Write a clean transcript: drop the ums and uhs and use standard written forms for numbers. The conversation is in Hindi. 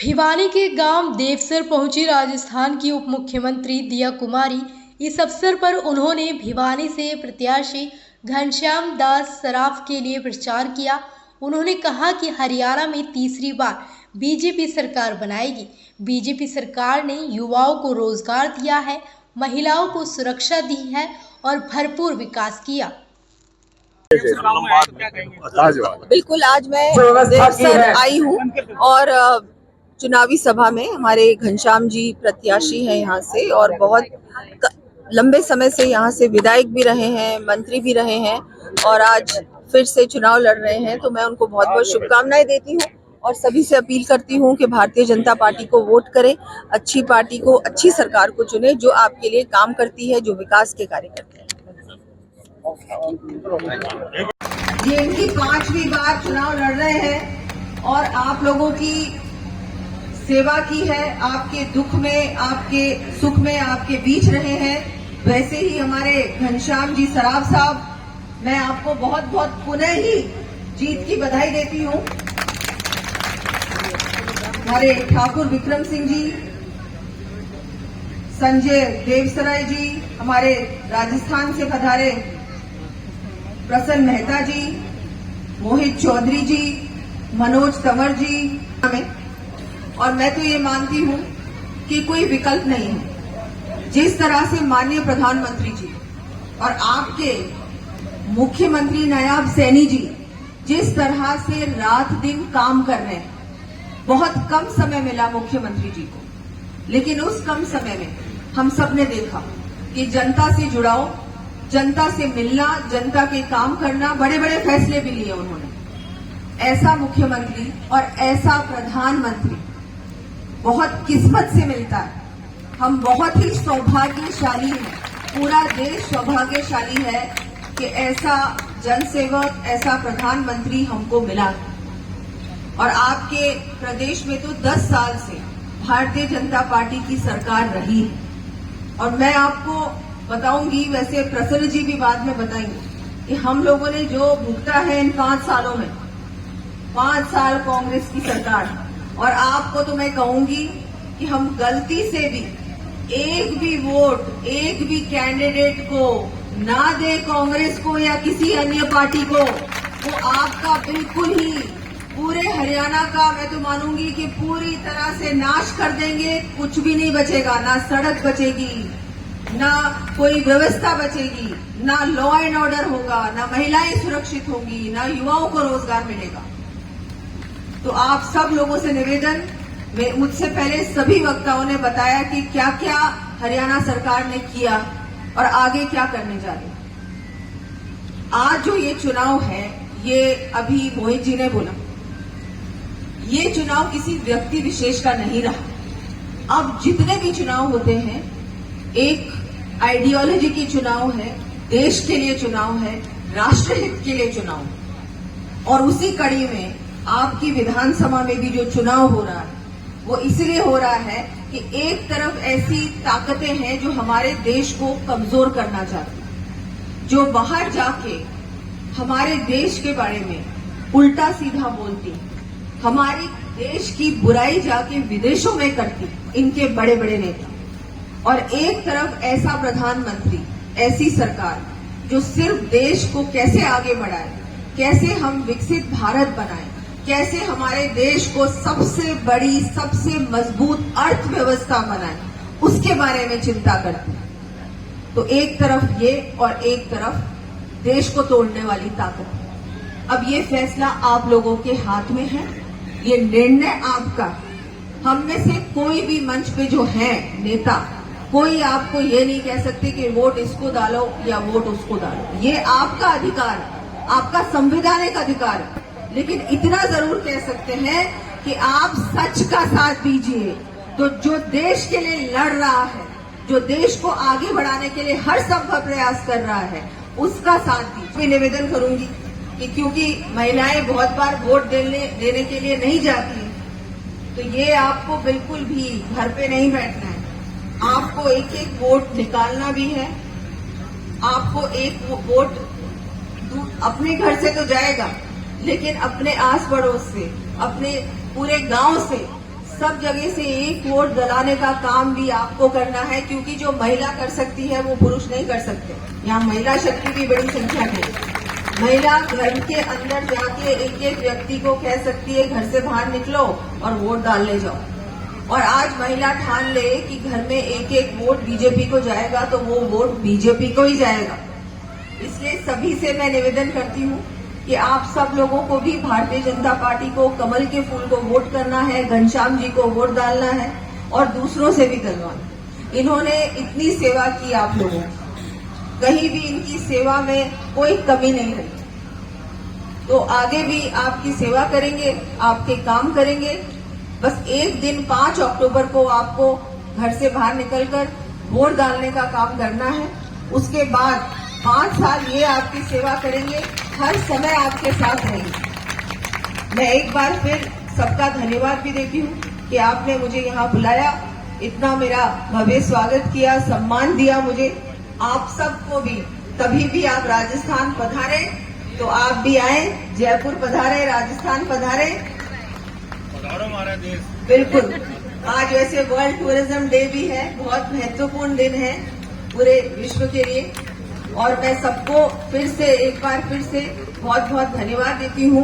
भिवानी के गांव देवसर पहुंची राजस्थान की उप मुख्यमंत्री दिया कुमारी। इस अवसर पर उन्होंने भिवानी से प्रत्याशी घनश्याम दास सराफ के लिए प्रचार किया। उन्होंने कहा कि हरियाणा में तीसरी बार बीजेपी सरकार बनाएगी। बीजेपी सरकार ने युवाओं को रोजगार दिया है, महिलाओं को सुरक्षा दी है और भरपूर विकास किया। बिल्कुल, आज मैं देवसर आई हूँ और चुनावी सभा में हमारे घनश्याम जी प्रत्याशी हैं यहाँ से, और बहुत लंबे समय से यहाँ से विधायक भी रहे हैं, मंत्री भी रहे हैं, और आज फिर से चुनाव लड़ रहे हैं। तो मैं उनको बहुत बहुत शुभकामनाएं देती हूँ और सभी से अपील करती हूँ कि भारतीय जनता पार्टी को वोट करें, अच्छी पार्टी को, अच्छी सरकार को चुने जो आपके लिए काम करती है, जो विकास के कार्य करते हैं। ये इनकी 5वीं बार चुनाव लड़ रहे हैं और आप लोगों की सेवा की है, आपके दुख में, आपके सुख में, आपके बीच रहे हैं। वैसे ही हमारे घनश्याम जी सराफ साहब, मैं आपको बहुत बहुत पुनः ही जीत की बधाई देती हूँ। हमारे ठाकुर विक्रम सिंह जी, संजय देवसराय जी, हमारे राजस्थान से पधारे प्रसन्न मेहता जी, मोहित चौधरी जी, मनोज तंवर जी, और मैं तो ये मानती हूँ कि कोई विकल्प नहीं है। जिस तरह से माननीय प्रधानमंत्री जी और आपके मुख्यमंत्री नायब सैनी जी जिस तरह से रात दिन काम कर रहे हैं, बहुत कम समय मिला मुख्यमंत्री जी को, लेकिन उस कम समय में हम सब ने देखा कि जनता से जुड़ाव, जनता से मिलना, जनता के काम करना, बड़े बड़े फैसले भी लिए उन्होंने। ऐसा मुख्यमंत्री और ऐसा प्रधानमंत्री बहुत किस्मत से मिलता है। हम बहुत ही सौभाग्यशाली हैं, पूरा देश सौभाग्यशाली है कि ऐसा जनसेवक, ऐसा प्रधानमंत्री हमको मिला। और आपके प्रदेश में तो 10 साल से भारतीय जनता पार्टी की सरकार रही है। और मैं आपको बताऊंगी, वैसे प्रसन्न जी भी बाद में बताएंगे, कि हम लोगों ने जो भुगता है इन 5 सालों में, 5 साल कांग्रेस की सरकार, और आपको तो मैं कहूंगी कि हम गलती से भी एक भी वोट, एक भी कैंडिडेट को ना दे कांग्रेस को या किसी अन्य पार्टी को, वो आपका बिल्कुल ही पूरे हरियाणा का, मैं तो मानूंगी कि पूरी तरह से नाश कर देंगे। कुछ भी नहीं बचेगा, ना सड़क बचेगी, ना कोई व्यवस्था बचेगी, ना लॉ एंड ऑर्डर होगा, ना महिलाएं सुरक्षित होंगी, ना युवाओं को रोजगार मिलेगा। तो आप सब लोगों से निवेदन, मुझसे पहले सभी वक्ताओं ने बताया कि क्या क्या हरियाणा सरकार ने किया और आगे क्या करने जा रही है। आज जो ये चुनाव है, ये अभी मोहित जी ने बोला, ये चुनाव किसी व्यक्ति विशेष का नहीं रहा। अब जितने भी चुनाव होते हैं, एक आइडियोलॉजी की चुनाव है, देश के लिए चुनाव है, राष्ट्रहित के लिए चुनाव। और उसी कड़ी में आपकी विधानसभा में भी जो चुनाव हो रहा है, वो इसलिए हो रहा है कि एक तरफ ऐसी ताकतें हैं जो हमारे देश को कमजोर करना चाहती हैं, जो बाहर जाके हमारे देश के बारे में उल्टा सीधा बोलती, हमारी देश की बुराई जाके विदेशों में करती, इनके बड़े बड़े नेता। और एक तरफ ऐसा प्रधानमंत्री, ऐसी सरकार जो सिर्फ देश को कैसे आगे बढ़ाए, कैसे हम विकसित भारत बनाए, कैसे हमारे देश को सबसे बड़ी, सबसे मजबूत अर्थव्यवस्था बनाए, उसके बारे में चिंता करती है। तो एक तरफ ये और एक तरफ देश को तोड़ने वाली ताकत। अब ये फैसला आप लोगों के हाथ में है, ये निर्णय आपका। हम में से कोई भी मंच पे जो है नेता, कोई आपको ये नहीं कह सकते कि वोट इसको डालो या वोट उसको डालो। ये आपका अधिकार है, आपका संवैधानिक अधिकार है। लेकिन इतना जरूर कह सकते हैं कि आप सच का साथ दीजिए। तो जो देश के लिए लड़ रहा है, जो देश को आगे बढ़ाने के लिए हर संभव प्रयास कर रहा है, उसका साथ दीजिए। मैं निवेदन करूंगी कि क्योंकि महिलाएं बहुत बार वोट देने के लिए नहीं जाती, तो ये आपको बिल्कुल भी घर पे नहीं बैठना है। आपको एक एक वोट निकालना भी है। आपको एक वोट अपने घर से तो जाएगा, लेकिन अपने आस पड़ोस से, अपने पूरे गांव से सब जगह से एक वोट दिलाने का काम भी आपको करना है, क्योंकि जो महिला कर सकती है वो पुरुष नहीं कर सकते। यहाँ महिला शक्ति की बड़ी संख्या है। महिला घर के अंदर जाके एक एक व्यक्ति को कह सकती है घर से बाहर निकलो और वोट डालने जाओ। और आज महिला ठान ले कि घर में एक एक वोट बीजेपी को जाएगा तो वो वोट बीजेपी को ही जाएगा। इसलिए सभी से मैं निवेदन करती हूँ कि आप सब लोगों को भी भारतीय जनता पार्टी को, कमल के फूल को वोट करना है, घनश्याम जी को वोट डालना है और दूसरों से भी करवाना। इन्होंने इतनी सेवा की आप लोगों की, कहीं भी इनकी सेवा में कोई कमी नहीं रही। तो आगे भी आपकी सेवा करेंगे, आपके काम करेंगे। बस एक दिन 5 अक्टूबर को आपको घर से बाहर निकलकर वोट डालने का काम करना है। उसके बाद 5 साल ये आपकी सेवा करेंगे, हर समय आपके साथ रहेंगे। मैं एक बार फिर सबका धन्यवाद भी देती हूँ कि आपने मुझे यहाँ बुलाया, इतना मेरा भव्य स्वागत किया, सम्मान दिया मुझे। आप सबको भी कभी भी आप राजस्थान पधारे तो आप भी आए, जयपुर पधारे, राजस्थान पधारे, हमारा देश। बिल्कुल। आज वैसे वर्ल्ड टूरिज्म डे भी है, बहुत महत्वपूर्ण दिन है पूरे विश्व के लिए। और मैं सबको फिर से एक बार फिर से बहुत बहुत धन्यवाद देती हूँ।